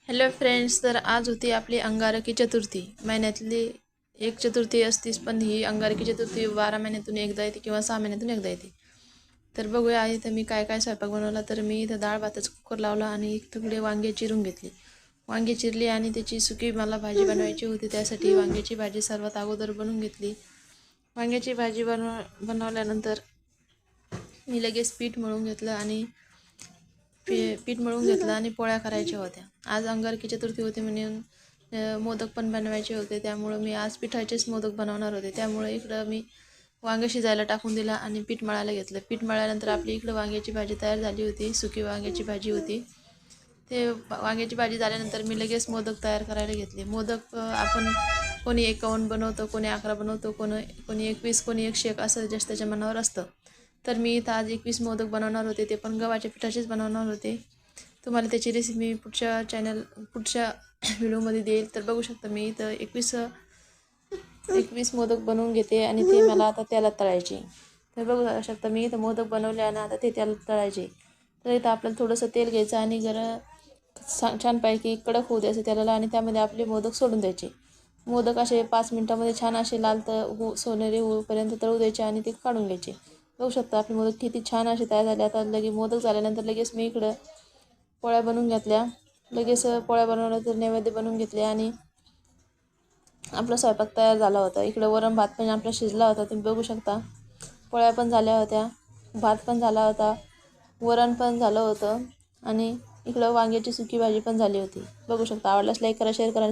Hello friends, तर आज होती आपली अंगारकी चतुर्थी। महिन्यातली एक चतुर्थी असतीच, पण ही अंगारकी चतुर्थी 12 महिन्यातून एकदा येते किंवा 6 महिन्यातून एकदा येते। तर बघूया इथं मी काय काय स्वयंपाक बनवला। तर मी इथं डाळ भाताचा कुकर लावला आणि एक तुकडे वांगे चिरून घेतली। वांगे चिरली आणि त्याची सुकी मला भाजी बनवायची होती। त्यासाठी वांग्याची भाजी सर्वात अगोदर बनवून घेतली। वांग्याची भाजी बनवल्यानंतर मी लगेच पीठ मळून घेतलं आणि पीठ मळून घेतलं आणि पोळ्या करायच्या होत्या। आज अंगारकी चतुर्थी होती म्हणून मोदक पण बनवायचे होते, त्यामुळे मी आज पिठाचेच मोदक बनवणार होते। त्यामुळे इकडं मी वांगे शिजायला टाकून दिला आणि पीठ मळायला घेतलं। पीठ मळल्यानंतर आपली इकडं वांग्याची भाजी तयार झाली होती, सुकी वांग्याची भाजी होती। ते वांग्याची भाजी झाल्यानंतर मी लगेच मोदक तयार करायला घेतले। मोदक आपण कोणी 51 बनवतं, कोणी 11 बनवतो, कोणी 21, कोणी 101 असं ज्याच्या त्याच्या मनावर असतं। तर मी इथं आज 21 मोदक बनवणार होते, ते पण गव्हाच्या पिठाचेच बनवणार होते। तुम्हाला त्याची रेसिपी पुढच्या व्हिडिओमध्ये देईल। तर बघू शकता मी इथं 21 मोदक बनवून घेते आणि ते मला आता त्याला तळायचे। तर बघू शकता मी इथं मोदक बनवले आणि आता ते त्याला तळायचे। तर इथं आपल्याला थोडंसं तेल घ्यायचं आणि छानपैकी कडक होऊ द्यायचं त्याला आणि त्यामध्ये आपले मोदक सोडून द्यायचे। मोदक असे 5 मिनिटांमध्ये छान असे लाल सोनेरी होईपर्यंत तळू द्यायचे आणि ते काढून घ्यायचे। बघू शकता आपले मोदक किती छान असे तयार झाले। आता लगेच मोदक झाल्यानंतर लगेच मी इकडं पोळ्या बनवून घेतल्या। लगेच पोळ्या बनवल्यानंतर नैवेद्य बनवून घेतले आणि आपला स्वयंपाक तयार झाला होता। इकडं वरण भात पण आपला शिजला होता, तुम्ही बघू शकता। पोळ्या पण झाल्या होत्या, भात पण झाला होता, वरण पण झालं होतं आणि इकडं वांग्याची सुकी भाजी पण झाली होती। बघू शकता। आवडल्यास लाईक करा, शेअर करा।